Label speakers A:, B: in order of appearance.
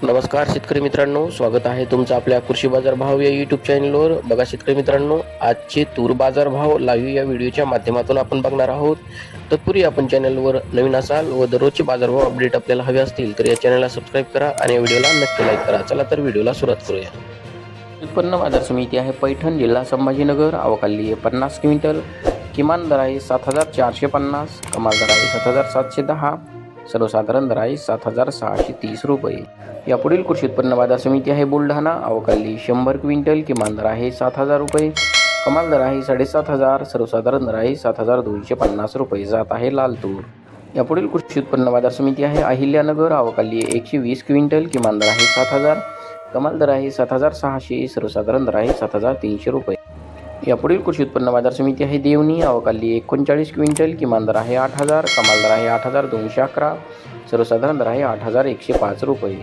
A: नमस्कार शेतकरी मित्रांनो, स्वागत आहे तुमचं आपल्या कृषी बाजार भाव या यूट्यूब चॅनलवर. बघा शेतकरी मित्रांनो, आजचे तूर बाजार भाव लाईव्ह या व्हिडिओच्या माध्यमातून आपण बघणार आहोत. तत्पूर्वी आपण चॅनलवर नवीन असाल व दररोजचे बाजारभाव अपडेट आपल्याला हवे असतील तर या चॅनलला सबस्क्राईब करा आणि या व्हिडिओला नक्की लाईक करा. चला तर व्हिडिओला सुरुवात करूया. उत्पन्न बाजार समिती आहे पैठण, जिल्हा संभाजीनगर. आवकाली आहे 50 क्विंटल. किमान दर आहे 7,450, कमाल दर आहे 7,710, सर्वसाधारण दर आहे 7,630 रुपये. यापुढील कृषी उत्पन्न बाजार समिती आहे बुलढाणा. आवकाली 100 क्विंटल. किमान दर आहे 7,000 रुपये, कमाल दर आहे 7,500, सर्वसाधारण दर आहे 7,250 रुपये. जात आहे लाल तूर. यापुढील कृषी उत्पन्न बाजार समिती आहे अहिल्यानगर. आवकाली 120 क्विंटल. किमान दर आहे 7,000, कमाल दर आहे 7,600, सर्वसाधारण दर आहे 7,300 रुपये. यापुढील कृषी उत्पन्न बाजार समिती आहे देवणी. आवकाली 39 क्विंटल. किमान दर आहे 8,000, कमाल दर आहे 8,211, सर्वसाधारण दर आहे 8,105 रुपये.